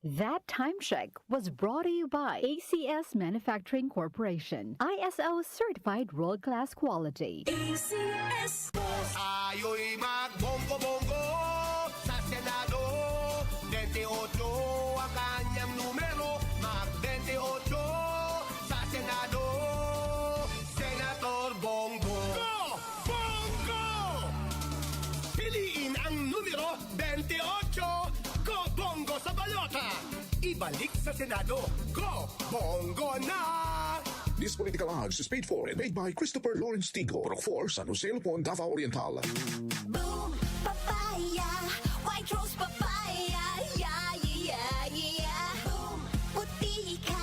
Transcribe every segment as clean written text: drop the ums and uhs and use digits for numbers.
That time check was brought to you by ACS Manufacturing Corporation, ISO certified world-class quality. ACS. Tayo'y magbonggo-bongo sa Senado. 28 ang kanyang numero. Mag-28 sa Senado. Senator Bongo. Go! Bongo! Piliin ang numero 28. Go Bongo sa balota. Ibalik sa Senado. Go Bongo na! This political ads is paid for and made by Christopher Lawrence Tigo, Pro 4, San Jose, Lupon, Davao Oriental. Boom, papaya, white rose papaya, yeah, yeah, yeah. Boom, puti ka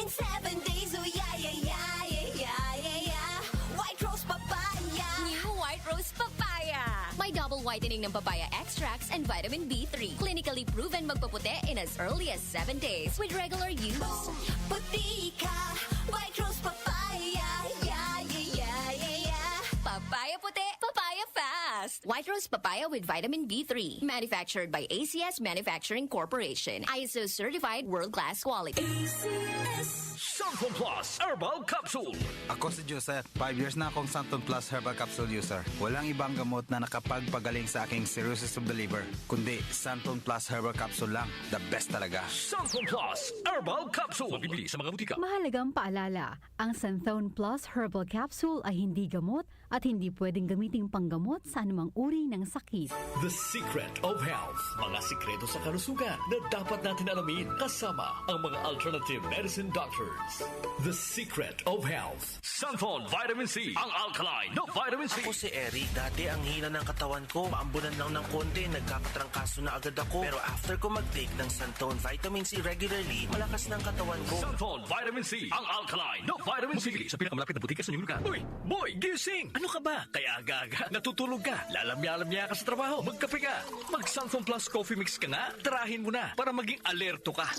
in 7 days, oh yeah, yeah, yeah, yeah, yeah, yeah. White rose papaya. New White Rose Papaya. May double whitening ng papaya extracts and vitamin B3. Clinically proven magpaputi in as early as 7 days with regular use. Boom, puti ka, white rose papaya, yeah, yeah, yeah, yeah, yeah. Papaya puti, papaya fast. White Rose Papaya with vitamin B3. Manufactured by ACS Manufacturing Corporation. ISO certified world-class quality. ACS. Santon Plus Herbal Capsule. Ako si Joseph. 5 years na akong Santon Plus Herbal Capsule user. Walang ibang gamot na nakapagpagaling sa aking cirrhosis of the liver, kundi Santon Plus Herbal Capsule lang. The best talaga. Santon Plus Herbal Capsule. Mabibili sa mga butika. Mahalagang paalala, ang Santhone Plus Herbal Capsule ay hindi gamot at hindi pwedeng gamiting panggamot sa anumang uri ng sakit. The Secret of Health. Mga sikreto sa kalusugan na dapat natin alamin kasama ang mga alternative medicine doctors. The Secret of Health. Santon Vitamin C. Ang alkaline na vitamin C. Ako si Eric. Dati ang hina ng katawan ko. Maambunan lang ng konti. Nagkakatrangkaso na agad ako. Pero after ko mag-take ng Santon Vitamin C regularly, malakas ng katawan ko. Santon Vitamin C. Ang alkaline na vitamin C. Mabibili sa pinakamalapit na butika sa inyong lugar. Uy! Boy! Gising! Ano ka ba? Kaya aga-aga. Natutulog ka. Lalamya-lamya ka sa trabaho. Magkape ka. Mag-Santon Plus Coffee Mix ka nga. Tarahin mo na para maging alerto ka.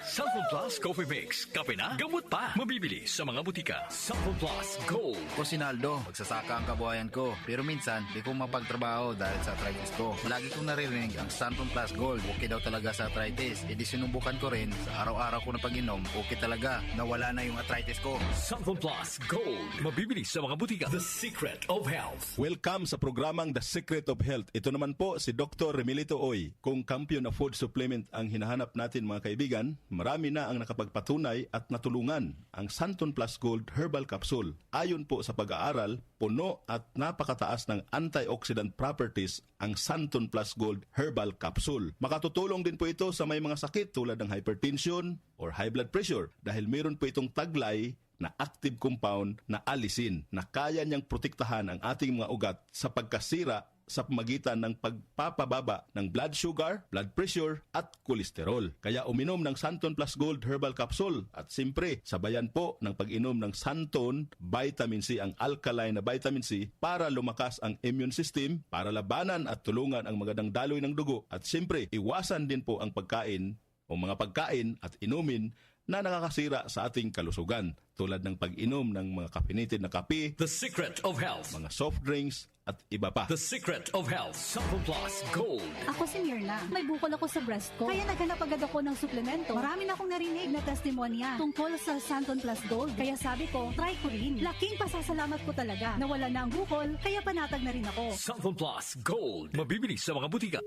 Santon Plus Coffee Mix. Kape na, gamot pa. Mabibili sa mga butika. Santon Plus Gold. Ako si Naldo. Magsasaka ang kabuhayan ko. Pero minsan, di ko mapagtrabaho dahil sa arthritis ko. Lagi kong naririnig ang Santon Plus Gold. Okay daw talaga sa arthritis. E di sinubukan ko rin. Sa araw-araw ko na pag-inom, okay talaga. Nawala na yung arthritis ko. Santon Plus Gold. Mabibili sa mga butika. The Secret of Health. Welcome sa programang The Secret of Health. Ito naman po si Dr. Remilito Oy. Kung kampiyon na food supplement ang hinahanap natin mga kaibigan, marami na ang nakapagpatunay at natulungan ang Santon Plus Gold Herbal Capsule. Ayon po sa pag-aaral, puno at napakataas ng antioxidant properties ang Santon Plus Gold Herbal Capsule. Makatutulong din po ito sa may mga sakit tulad ng hypertension or high blood pressure dahil meron po itong taglay na active compound na alisin na kaya niyang protektahan ang ating mga ugat sa pagkasira sa pamagitan ng pagpapababa ng blood sugar, blood pressure at kolesterol. Kaya uminom ng Santon Plus Gold Herbal Capsule at simpre sabayan po ng pag-inom ng Santon Vitamin C, ang alkaline na vitamin C para lumakas ang immune system, para labanan at tulungan ang magandang daloy ng dugo at simpre iwasan din po ang pagkain o mga pagkain at inumin na nakakasira sa ating kalusugan tulad ng pag-inom ng mga caffeinated na kape, The Secret of Health. mga soft drinks at iba pa. The Secret of Health. Santon Plus Gold. Ako si Mirna. May bukol ako sa breast ko. Kaya naghanap agad ako ng suplemento. Marami na akong narinig na testimonya tungkol sa Santon Plus Gold. Kaya sabi ko, try ko rin. Laking pasasalamat ko talaga. Nawala na ang bukol, kaya panatag na rin ako. Santon Plus Gold. Mabibili sa mga butika.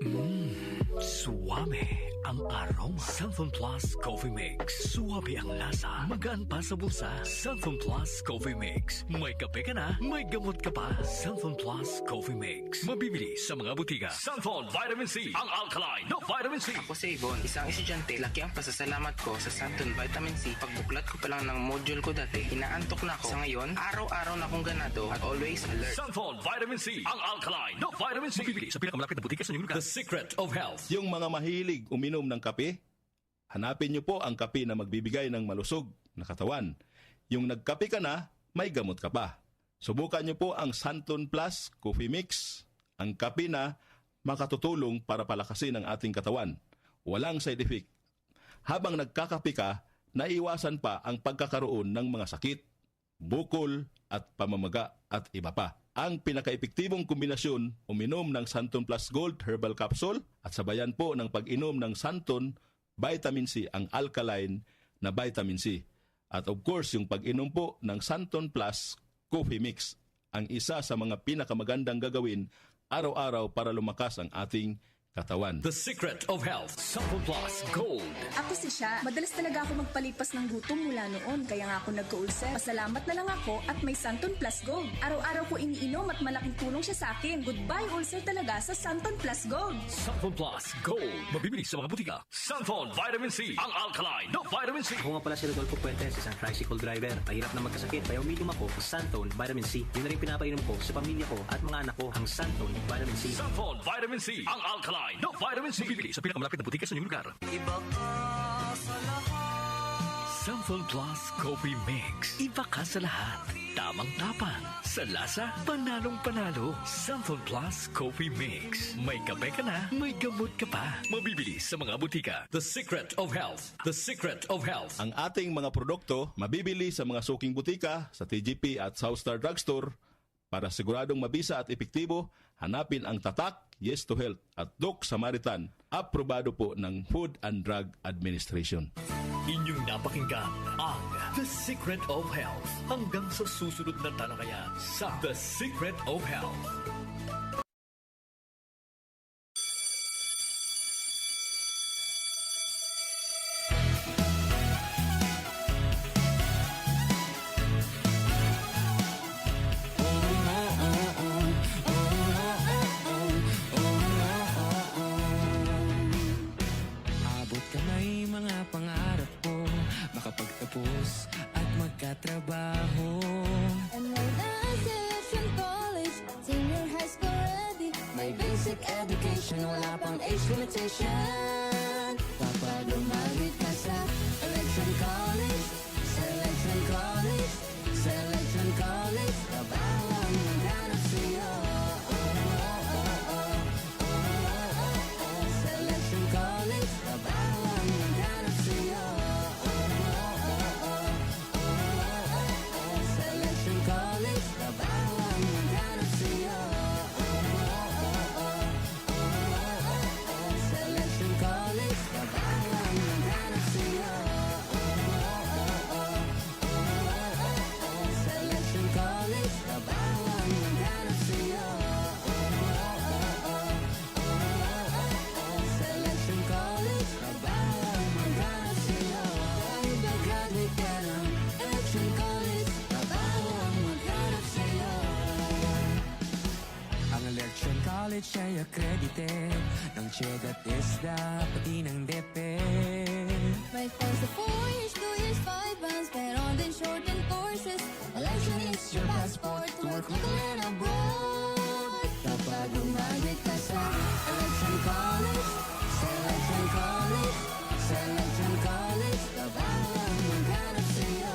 Suwame ang aroma. Santon Plus Coffee Mix. Suwabe ang lasa. Magaan pa sa bulsa. Santon Plus Coffee Mix. May kape ka na, may gamot ka pa. Santon Plus Coffee Mix. Mabibili sa mga butika. Santon Vitamin C. Ang alkaline na vitamin C. Ako si Ibon, isang estudyante. Laki ang pasasalamat ko sa Santon Vitamin C. Pagbuklat ko pa lang ng module ko dati, inaantok na ako. Sa ngayon, araw-araw na akong ganado at always alert. Santon Vitamin C. Ang alkaline na vitamin C. Mabibili sa pinakamalapit na butika sa inyong lugar. The Secret of Health. Yung mga mahilig uminom ng kape, hanapin niyo po ang kape na magbibigay ng malusog na katawan. Yung nagkape ka na, may gamot ka pa. Subukan niyo po ang Santon Plus Coffee Mix, ang kape na makatutulong para palakasin ang ating katawan. Walang side effect. Habang nagkakape ka, naiwasan pa ang pagkakaroon ng mga sakit, bukol at pamamaga at iba pa. ang pinaka-epektibong kombinasyon uminom ng Santon Plus Gold Herbal Capsule at sabayan po ng pag-inom ng Santon Vitamin C, ang alkaline na vitamin C. At of course, yung pag-inom po ng Santon Plus Coffee Mix, ang isa sa mga pinakamagandang gagawin araw-araw para lumakas ang ating katawan. The Secret of Health, Santon Plus Gold. Ako si Sha. Madalas talaga ako magpalipas ng gutom mula noon, kaya nga ako nagka-ulcer. Pasalamat na lang ako at may Santon Plus Gold. Araw-araw ko iniinom at malaking tulong siya sa akin. Goodbye ulcer talaga sa Santon Plus Gold. Santon Plus Gold. Mabibili sa mga butika. Santon Vitamin C, ang alkaline na vitamin C. Ako nga pala si Rodolfo Puentes, isang tricycle driver. Mahirap na magkasakit, kaya uminom ako sa Santon Vitamin C. Yun na rin pinapainom ko sa pamilya ko at mga anak ko, ang Santon Vitamin C. Santon Vitamin C, ang alkaline na vitamin C. Bibili sa pinakamalapit na butika sa inyong lugar. Iba ka sa lahat. Santon Plus Coffee Mix. Iba ka sa lahat. Tamang tapang. Sa lasa, panalong-panalo. Santon Plus Coffee Mix. May kape ka na, may gamot ka pa. Mabibili sa mga butika. The Secret of Health. The Secret of Health. Ang ating mga produkto mabibili sa mga suking butika, sa TGP at Southstar Drugstore. Para siguradong mabisa at epektibo, hanapin ang tatak Yes to Health at Doc Samaritan, aprobado po ng Food and Drug Administration. Inyong napakinggan ang The Secret of Health. Hanggang sa susunod na talakayan sa The Secret of Health. Abot kamay mga pangarap ko, makapagtapos at magkatrabaho. Enrolled at Selection College, senior high school ready. May basic education, wala pang age limitation. Kapag umabit ka sa Selection College, Selection College, Selection College, trabaho ang maghanap sa'yo. Selection College, trabaho ang maghanap sa'yo. Selection College, trabaho ang maghanap sa'yo. Selection College, trabaho ang maghanap sa'yo. Selection College, trabaho ang maghanap sa'yo. Selection College, trabaho ang maghanap sa'yo. Kahit mag-graduate ka ng Selection College, trabaho ang maghanap sa'yo. Ang Election College ay accredited ng CHED at ISDA, pati ng DepEd. May course of 4 years, 2 years, 5 months, meron din shortened courses. Election is your passport to work, legal and abroad. Kapag umabit ka sa Election College, Selection College, Selection College, trabaho ang maghanap sa'yo.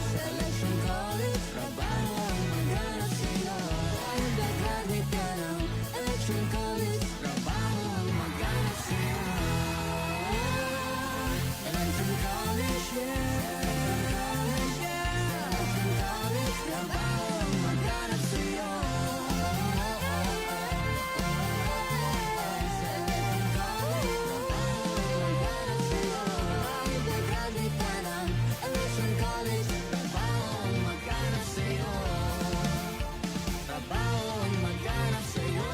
Selection College, trabaho ang maghanap sa'yo. Kahit mag-graduate ka ng Election College, trabaho ang maghanap sa'yo. Election College, Election College, Election College, trabaho ang maghanap sa'yo. Selection College, trabaho ang maghanap sa'yo. Trabaho ang maghanap sa'yo.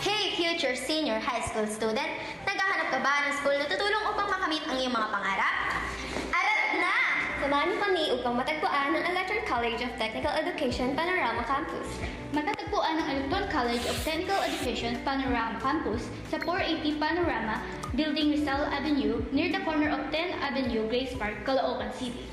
Hey, future senior high school student! Naghahanap ka ba ng school na tutulong upang makamit ang iyong mga pangarap? Arat na! Samahan mo kami upang matagpuan ang Electron College of Technical Education Panorama Campus. Matatagpuan ang Electron College of Technical Education Panorama Campus sa 480 Panorama, Building Rizal Avenue, near the corner of 10th Avenue, Grace Park, Caloocan City.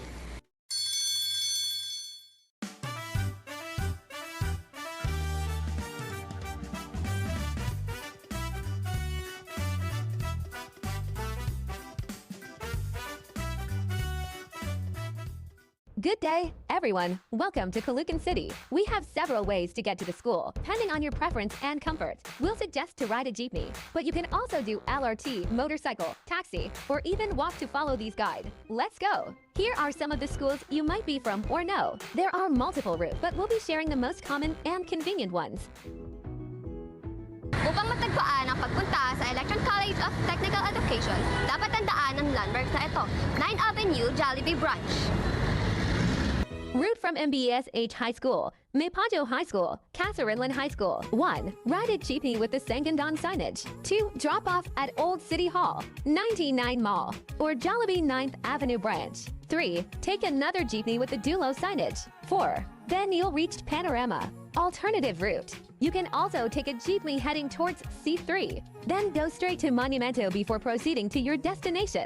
Good day, everyone. Welcome to Caloocan City. We have several ways to get to the school, depending on your preference and comfort. We'll suggest to ride a jeepney, but you can also do LRT, motorcycle, taxi, or even walk to follow these guide. Let's go! Here are some of the schools you might be from or know. There are multiple routes, but we'll be sharing the most common and convenient ones. Upang matagpuan ang pagpunta sa Electron College of Technical Education, dapat tandaan ang landmarks na ito. 9 Avenue, Jollibee Branch. Route from MBSH High School, Maypajo High School, Casarinlan High School. 1. Ride a jeepney with the Sangandaan signage. 2. Drop off at Old City Hall, 99 Mall, or Jollibee 9th Avenue Branch. 3. Take another jeepney with the Dulo signage. 4. Then you'll reach Panorama. Alternative route. You can also take a jeepney heading towards C3. Then go straight to Monumento before proceeding to your destination.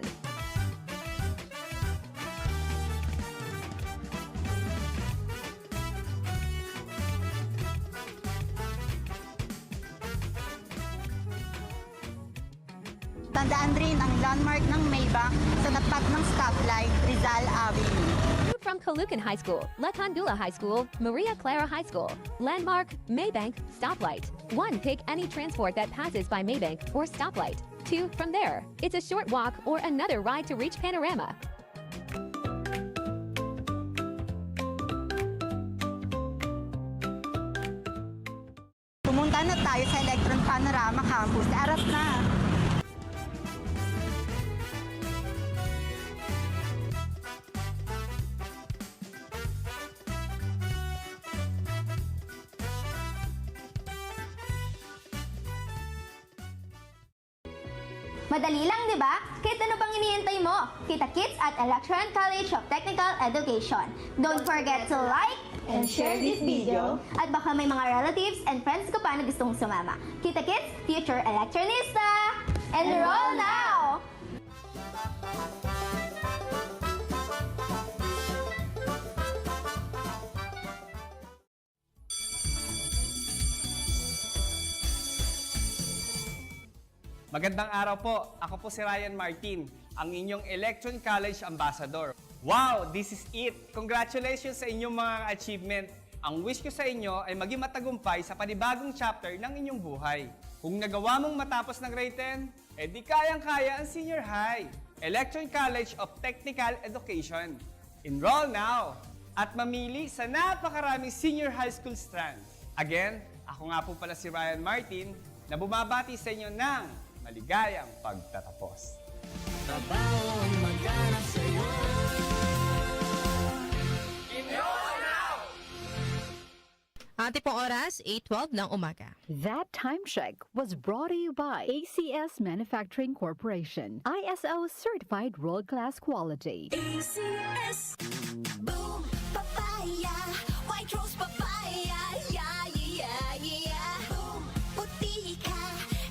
Tandaan rin ang landmark ng Maybank sa tapat ng stoplight, Rizal Avenue. From Caloocan High School, Lacandula High School, Maria Clara High School. Landmark, Maybank, stoplight. 1. Pick any transport that passes by Maybank or stoplight. 2. From there, it's a short walk or another ride to reach Panorama. Pumunta na tayo sa Electron Panorama Campus. Arap na! Madali lang, di ba? Kahit ano pang iniintay mo? Kita-kits at Electron College of Technical Education. Don't forget to like and share this video. At baka may mga relatives and friends ko pa na gustong sumama. Kita-kits, future electronista! Enroll now! Magandang araw po. Ako po si Ryan Martin, ang inyong Electron College Ambassador. Wow! This is it! Congratulations sa inyong mga achievement. Ang wish ko sa inyo ay maging matagumpay sa panibagong chapter ng inyong buhay. Kung nagawa mong matapos ng grade 10, edi kayang-kaya ang senior high. Electron College of Technical Education. Enroll now! At mamili sa napakaraming senior high school strands. Again, ako nga po pala si Ryan Martin na bumabati sa inyo ng maligayang pagtatapos. Trabaho ang maghanap sa'yo. Ate pong oras, 8:12 ng umaga. That time check was brought to you by ACS Manufacturing Corporation, ISO certified world-class quality. ACS. Boom, papaya. White rose papaya. Yeah, yeah, yeah. Boom, puti ka.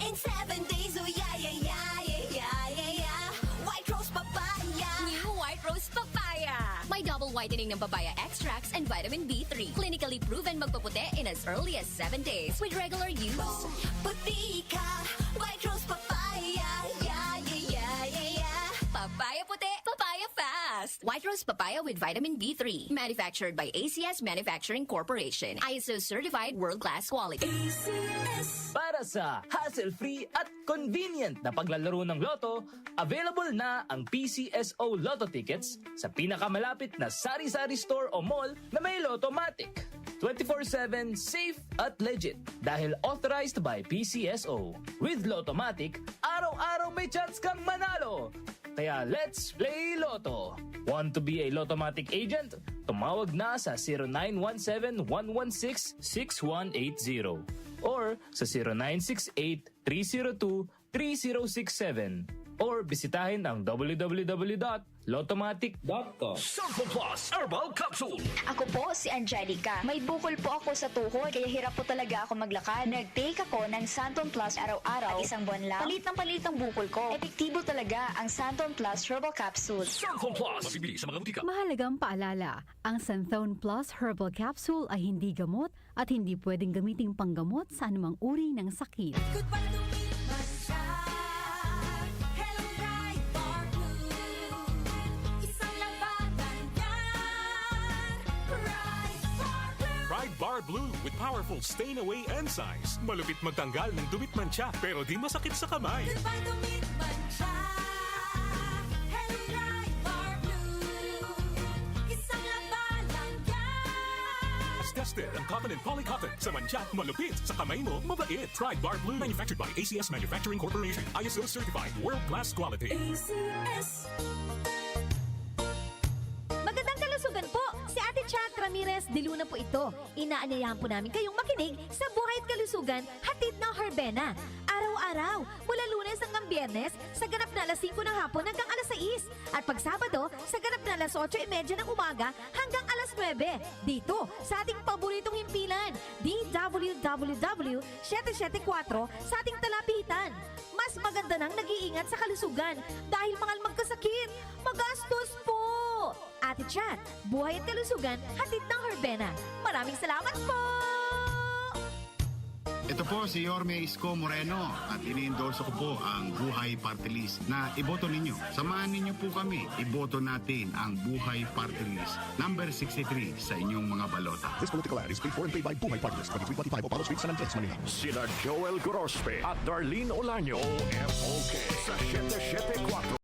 In 7 days, oh yeah, yeah, yeah, yeah, yeah, yeah. White rose papaya. New White Rose Papaya. May double whitening ng papaya extracts and vitamin B3. Clinically proven magpaputi in as early as 7 days with regular use. Boom, puti ka. White rose papaya. Yeah, yeah, yeah, yeah, yeah. Papaya puti, papaya fast. White Rose Papaya with vitamin B3. Manufactured by ACS Manufacturing Corporation. ISO certified world-class quality. ACS. Para sa hassle-free at convenient na paglalaro ng loto, available na ang PCSO Lotto tickets sa pinakamalapit na sari-sari store o mall na may Lottomatic. 24/7 safe at legit dahil authorized by PCSO. With Lottomatic, araw-araw may chance kang manalo. Kaya let's play Lotto. Want to be a Lottomatic agent? Tumawag na sa 0917-116-6180 or sa 0968-302-3067 or bisitahin ang www.lottomatic.com. Sanfo Plus Herbal Capsule. Ako po si Angelica. May bukol po ako sa tuhod kaya hirap po talaga ako maglakad. Nag-take ako ng Santon Plus araw-araw at isang buwan lang. Palit ang bukol ko. Epektibo talaga ang Santon Plus Herbal Capsule. Sanfo Plus. Mabibili sa mga butika. Mahalagang paalala, ang Santhone Plus Herbal Capsule ay hindi gamot at hindi pwedeng gamiting panggamot sa anumang uri ng sakit. Bar Blue with powerful stain-away enzymes. Malupit magtanggal ng dumit mancha pero di masakit sa kamay. Goodbye dumit mancha. Hello Pride Bar Blue. Isang labalang yan. As tested ang cotton and polycotton sa mancha, malupit sa kamay mo, mabait. Pride Bar Blue, manufactured by ACS Manufacturing Corporation. ISO certified, world-class quality. ACS. Magandang kalusugan po! Si Ate Chat Ramirez de Luna po ito. Inaanyayahan po namin kayong makinig sa Buhay at Kalusugan, hatid ng Herbena. Araw-araw, mula Lunes hanggang Biyernes, sa ganap na alas 5 ng hapon hanggang alas 6. At pag Sabado, sa ganap na alas 8:30 ng umaga hanggang alas 9. Dito, sa ating paboritong himpilan, DWWW 774 sa ating talapitan. Mas maganda nang nag-iingat sa kalusugan dahil mahal magkasakit. Magastos po! Ate Chat, Buhay at Kalusugan, hatid ng Herbena. Maraming salamat po! Ito po si Yorme Isko Moreno at ini-endorse ko po ang Buhay Party List na iboto ninyo. Samahan ninyo po kami. Iboto natin ang Buhay Party List number 63 sa inyong mga balota. This political ad is paid for and paid by Buhay Party List 2325 Opalo Street, San Andres, Manila. Sina Joel Gorospe at Darlene Olaño. OFOK sa 774.